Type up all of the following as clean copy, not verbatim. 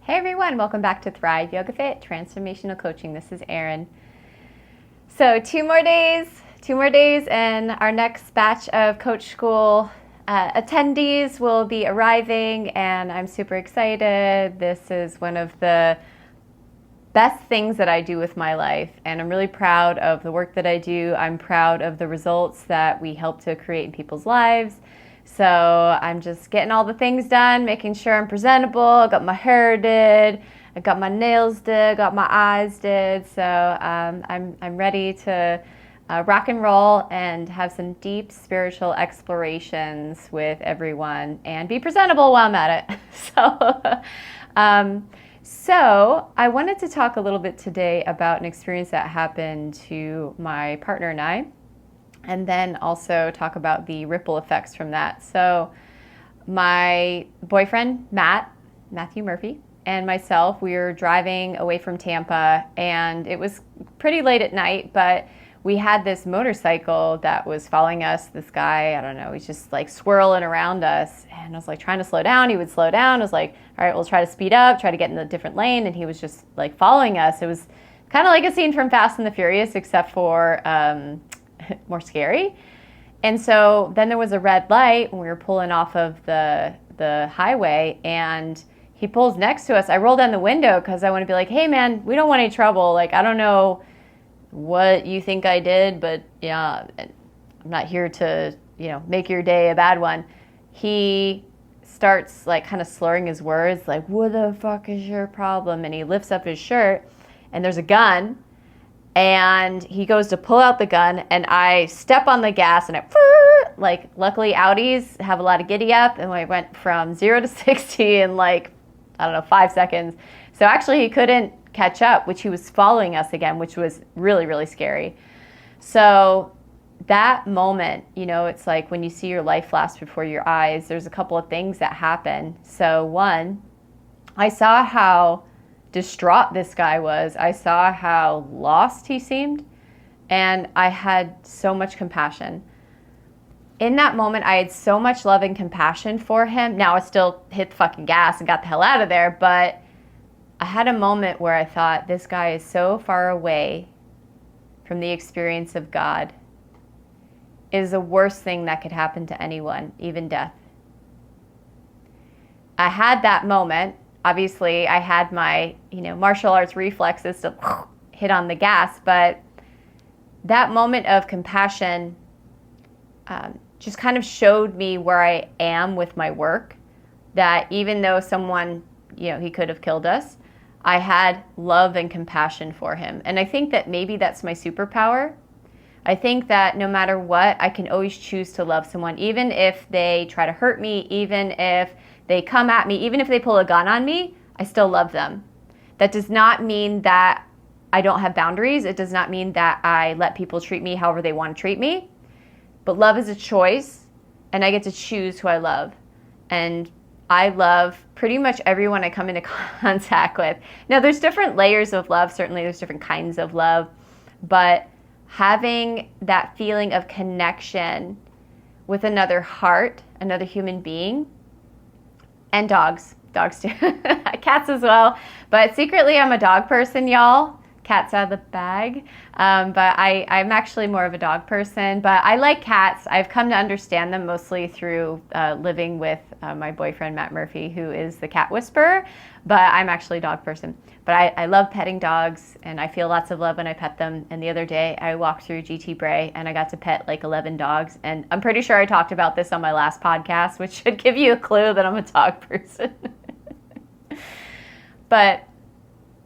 Hey everyone, welcome back to Thrive Yoga Fit Transformational Coaching. This is Erin. So two more days and our next batch of Coach School attendees will be arriving and I'm super excited. This is one of the best things that I do with my life and I'm really proud of the work that I do. I'm proud of the results that we help to create in people's lives. So I'm just getting all the things done, making sure I'm presentable. I got my hair did, I got my nails did, got my eyes did. So I'm ready to rock and roll and have some deep spiritual explorations with everyone and be presentable while I'm at it. So I wanted to talk a little bit today about an experience that happened to my partner and I. And then also talk about the ripple effects from that. So my boyfriend, Matthew Murphy, and myself, we were driving away from Tampa and it was pretty late at night, but we had this motorcycle that was following us. This guy, I don't know, he's just like swirling around us. And I was like trying to slow down. He would slow down. I was like, all right, we'll try to speed up, try to get in a different lane. And he was just like following us. It was kind of like a scene from Fast and the Furious, except for more scary. And so then there was a red light when we were pulling off of the highway and he pulls next to us. I roll down the window because I want to be like, hey man, we don't want any trouble. Like, I don't know what you think I did, but yeah, I'm not here to, make your day a bad one. He starts like kind of slurring his words, like, what the fuck is your problem? And he lifts up his shirt and there's a gun. And he goes to pull out the gun and I step on the gas and luckily Audis have a lot of giddy up and I went from 0 to 60 in 5 seconds. So actually he couldn't catch up, which he was following us again, which was really, really scary. So that moment, it's like when you see your life flash before your eyes, there's a couple of things that happen. So one, I saw how distraught this guy was. I saw how lost he seemed, and I had so much compassion. In that moment, I had so much love and compassion for him. Now, I still hit the fucking gas and got the hell out of there, but I had a moment where I thought, this guy is so far away from the experience of God. It is the worst thing that could happen to anyone, even death. I had that moment. Obviously, I had my, martial arts reflexes to hit on the gas, but that moment of compassion just kind of showed me where I am with my work, that even though someone, he could have killed us, I had love and compassion for him. And I think that maybe that's my superpower. I think that no matter what, I can always choose to love someone, even if they try to hurt me, even if they come at me, even if they pull a gun on me, I still love them. That does not mean that I don't have boundaries. It does not mean that I let people treat me however they want to treat me. But love is a choice, and I get to choose who I love. And I love pretty much everyone I come into contact with. Now, there's different layers of love. Certainly, there's different kinds of love. But having that feeling of connection with another heart, another human being, and dogs too, cats as well. But secretly, I'm a dog person, y'all. Cats out of the bag. But I'm actually more of a dog person. But I like cats. I've come to understand them mostly through living with my boyfriend, Matt Murphy, who is the cat whisperer. But I'm actually a dog person. But I love petting dogs, and I feel lots of love when I pet them. And the other day, I walked through GT Bray, and I got to pet 11 dogs. And I'm pretty sure I talked about this on my last podcast, which should give you a clue that I'm a dog person. But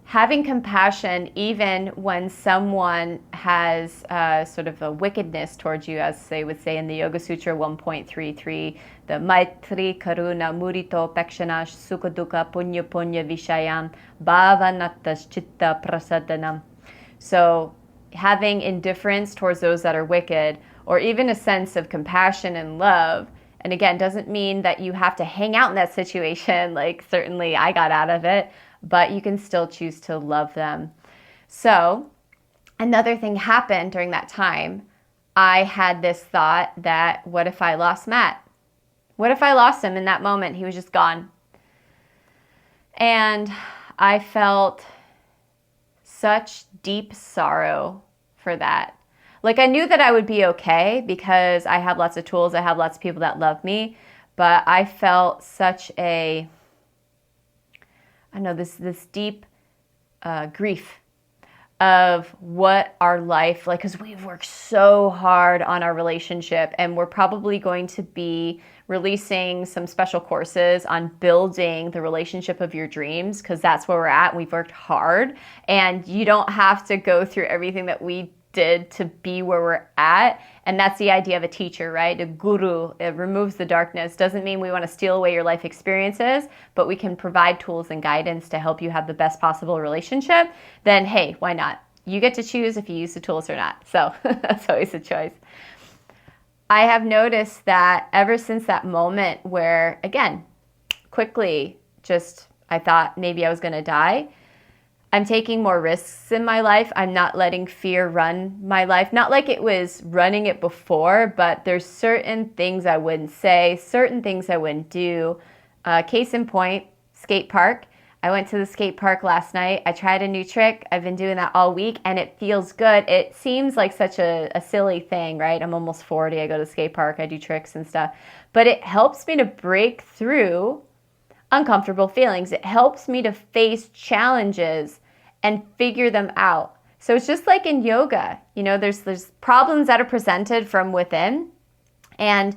having compassion, even when someone has sort of a wickedness towards you, as they would say in the Yoga Sutra 1.33, the Maitri Karuna Murito Pekshana Sukha Punya Punya Vishayam Bhavanatas Chitta Prasadanam. So having indifference towards those that are wicked, or even a sense of compassion and love, and again, doesn't mean that you have to hang out in that situation, like certainly I got out of it, but you can still choose to love them. So another thing happened during that time. I had this thought that, what if I lost Matt? What if I lost him in that moment? He was just gone. And I felt such deep sorrow for that. Like, I knew that I would be okay because I have lots of tools, I have lots of people that love me, but I felt such a, I know, this deep grief of what our life, like, because we've worked so hard on our relationship, and we're probably going to be releasing some special courses on building the relationship of your dreams, because that's where we're at. We've worked hard, and you don't have to go through everything that we did to be where we're at. And that's the idea of a teacher, right? A guru. It removes the darkness. Doesn't mean we want to steal away your life experiences, but we can provide tools and guidance to help you have the best possible relationship. Then hey, why not? You get to choose if you use the tools or not. So that's always a choice. I have noticed that ever since that moment where, again, quickly, just I thought maybe I was going to die, I'm taking more risks in my life. I'm not letting fear run my life. Not like it was running it before, but there's certain things I wouldn't say, certain things I wouldn't do. Case in point, skate park. I went to the skate park last night. I tried a new trick. I've been doing that all week, and it feels good. It seems like such a silly thing, right? I'm almost 40. I go to the skate park. I do tricks and stuff. But it helps me to break through uncomfortable feelings. It helps me to face challenges and figure them out. So it's just like in yoga, you know, there's problems that are presented from within, and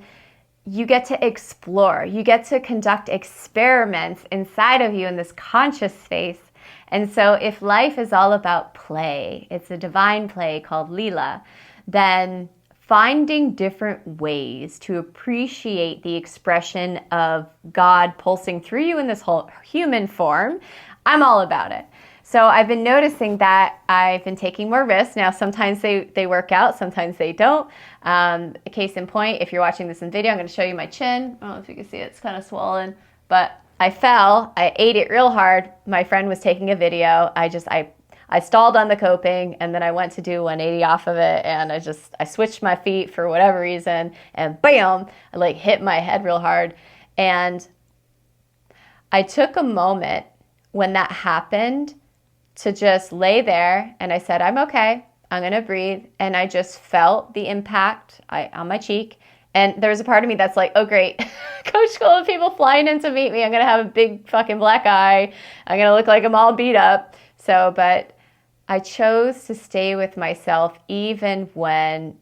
you get to explore. You get to conduct experiments inside of you in this conscious space. And so if life is all about play, it's a divine play called Lila, then finding different ways to appreciate the expression of God pulsing through you in this whole human form, I'm all about it. So I've been noticing that I've been taking more risks. Now, sometimes they work out, sometimes they don't. Case in point, if you're watching this in video, I'm going to show you my chin. I don't know if you can see it. It's kind of swollen. But I fell. I ate it real hard. My friend was taking a video. I stalled on the coping, and then I went to do 180 off of it, and I switched my feet for whatever reason, and bam, I like hit my head real hard. And I took a moment when that happened to just lay there, and I said, I'm okay, I'm gonna breathe. And I just felt the impact on my cheek. And there was a part of me that's like, oh great, coach school of people flying in to meet me. I'm gonna have a big fucking black eye. I'm gonna look like I'm all beat up. So, but I chose to stay with myself even when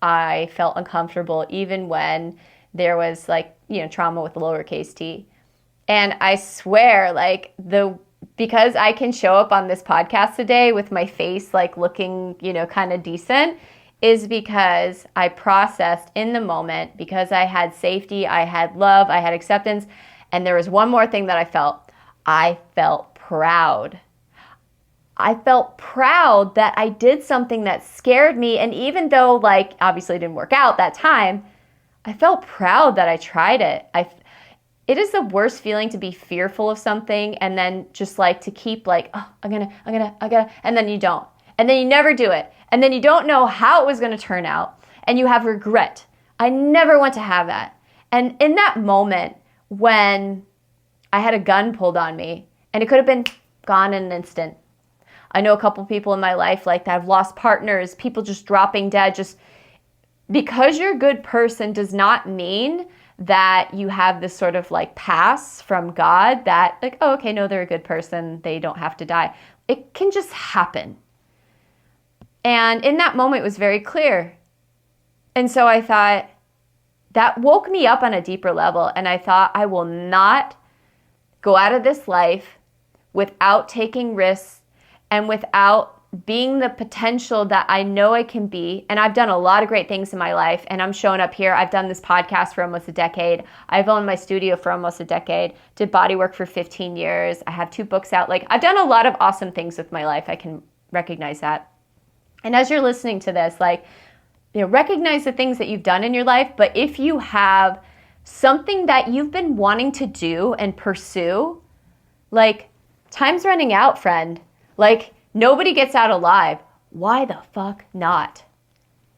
I felt uncomfortable, even when there was like, you know, trauma with the lowercase t. And I swear, like, because I can show up on this podcast today with my face like looking, you know, kind of decent, is because I processed in the moment, because I had safety, I had love, I had acceptance. And there was one more thing that I felt. I felt proud. I felt proud that I did something that scared me. And even though, like, obviously it didn't work out that time, I felt proud that I tried it. It is the worst feeling to be fearful of something and then just like to keep like, oh, I'm gonna, and then you don't. And then you never do it. And then you don't know how it was gonna turn out. And you have regret. I never want to have that. And in that moment when I had a gun pulled on me, and it could have been gone in an instant. I know a couple people in my life like that. I've lost partners, people just dropping dead. Just because you're a good person does not mean that you have this sort of like pass from God that like, oh, okay, no, they're a good person. They don't have to die. It can just happen. And in that moment, it was very clear. And so I thought, that woke me up on a deeper level. And I thought, I will not go out of this life without taking risks and without being the potential that I know I can be. And I've done a lot of great things in my life, and I'm showing up here. I've done this podcast for almost a decade. I've owned my studio for almost a decade, did bodywork for 15 years. I have 2 books out. Like, I've done a lot of awesome things with my life. I can recognize that. And as you're listening to this, like, you know, recognize the things that you've done in your life. But if you have something that you've been wanting to do and pursue, like, time's running out, friend. Like, nobody gets out alive. Why the fuck not?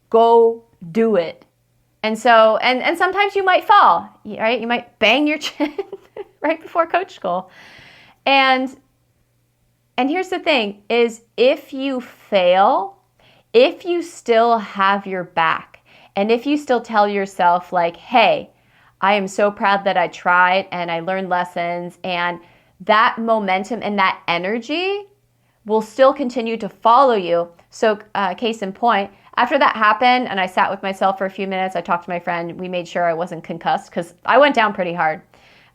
Go do it. And so, and sometimes you might fall, right? You might bang your chin right before coach school. And here's the thing is if you fail, if you still have your back, and if you still tell yourself like, hey, I am so proud that I tried and I learned lessons, and that momentum and that energy will still continue to follow you. So case in point, after that happened and I sat with myself for a few minutes, I talked to my friend, we made sure I wasn't concussed because I went down pretty hard.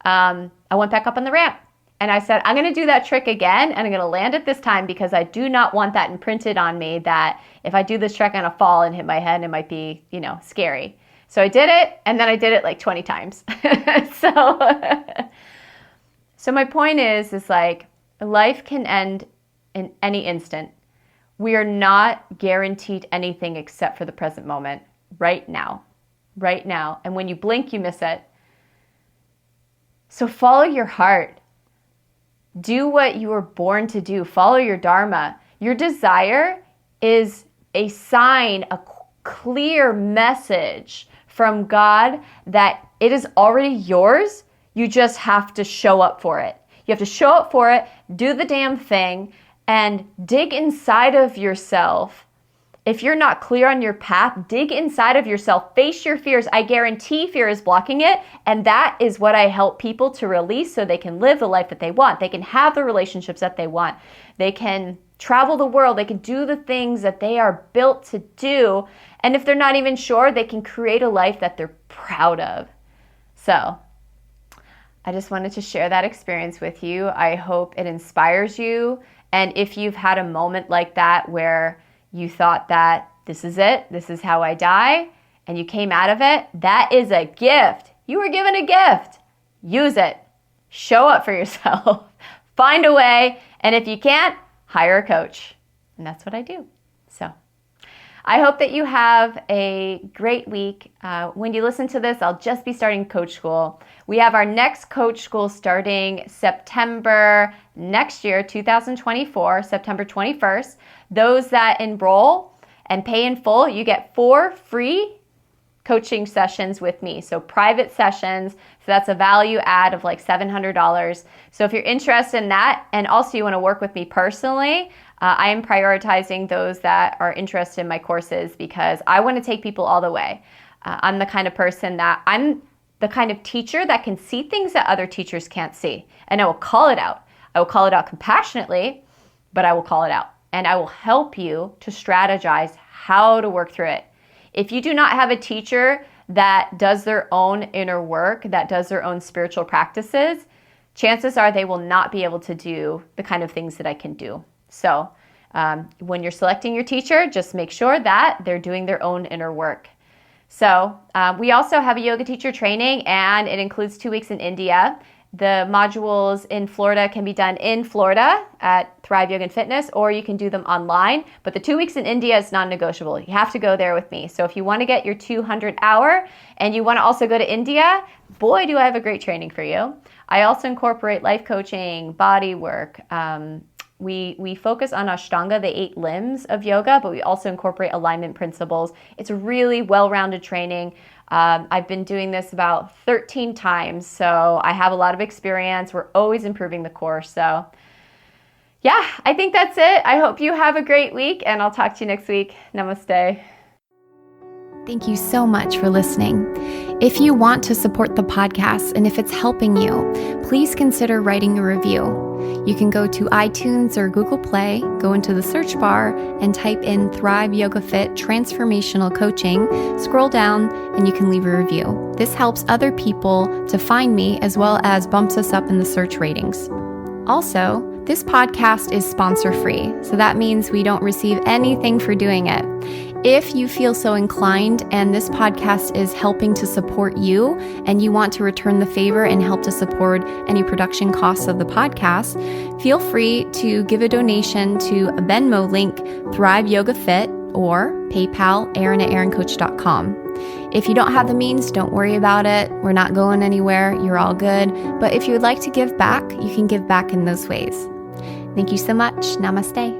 I went back up on the ramp and I said, I'm going to do that trick again and I'm going to land it this time because I do not want that imprinted on me that if I do this trick, I'm going to fall and hit my head and it might be, scary. So I did it and then I did it like 20 times. So my point is like life can end in any instant. We are not guaranteed anything except for the present moment, right now. And when you blink, you miss it. So follow your heart. Do what you were born to do. Follow your dharma. Your desire is a sign, a clear message from God that it is already yours. You just have to show up for it. You have to show up for it, do the damn thing, and dig inside of yourself. If you're not clear on your path, dig inside of yourself, face your fears. I guarantee fear is blocking it. And that is what I help people to release so they can live the life that they want. They can have the relationships that they want. They can travel the world. They can do the things that they are built to do. And if they're not even sure, they can create a life that they're proud of. So I just wanted to share that experience with you. I hope it inspires you. And if you've had a moment like that where you thought that this is it, this is how I die, and you came out of it, that is a gift. You were given a gift. Use it. Show up for yourself. Find a way. And if you can't, hire a coach. And that's what I do. So I hope that you have a great week. When you listen to this, I'll just be starting coach school. We have our next coach school starting September next year, 2024, September 21st. Those that enroll and pay in full, you get 4 free coaching sessions with me. So private sessions. So that's a value add of like $700. So if you're interested in that, and also you want to work with me personally, I am prioritizing those that are interested in my courses because I want to take people all the way. I'm the kind of person that I'm the kind of teacher that can see things that other teachers can't see. And I will call it out. I will call it out compassionately, but I will call it out. And I will help you to strategize how to work through it. If you do not have a teacher that does their own inner work, that does their own spiritual practices, chances are they will not be able to do the kind of things that I can do. So when you're selecting your teacher, just make sure that they're doing their own inner work. So we also have a yoga teacher training, and it includes 2 weeks in India. The modules in Florida can be done in Florida at Thrive Yoga and Fitness, or you can do them online. But the 2 weeks in India is non-negotiable. You have to go there with me. So if you want to get your 200 hour and you want to also go to India, boy, do I have a great training for you. I also incorporate life coaching, body work. We focus on Ashtanga, the 8 limbs of yoga, but we also incorporate alignment principles. It's a really well-rounded training. I've been doing this about 13 times, so I have a lot of experience. We're always improving the course. So yeah, I think that's it. I hope you have a great week, and I'll talk to you next week. Namaste. Thank you so much for listening. If you want to support the podcast and if it's helping you, please consider writing a review. You can go to iTunes or Google Play, go into the search bar and type in Thrive Yoga Fit Transformational Coaching, scroll down, and you can leave a review. This helps other people to find me as well as bumps us up in the search ratings. Also, this podcast is sponsor-free, so that means we don't receive anything for doing it. If you feel so inclined and this podcast is helping to support you and you want to return the favor and help to support any production costs of the podcast, feel free to give a donation to a Venmo link, Thrive Yoga Fit, or PayPal, Erin@erincoach.com. If you don't have the means, don't worry about it. We're not going anywhere. You're all good. But if you would like to give back, you can give back in those ways. Thank you so much. Namaste.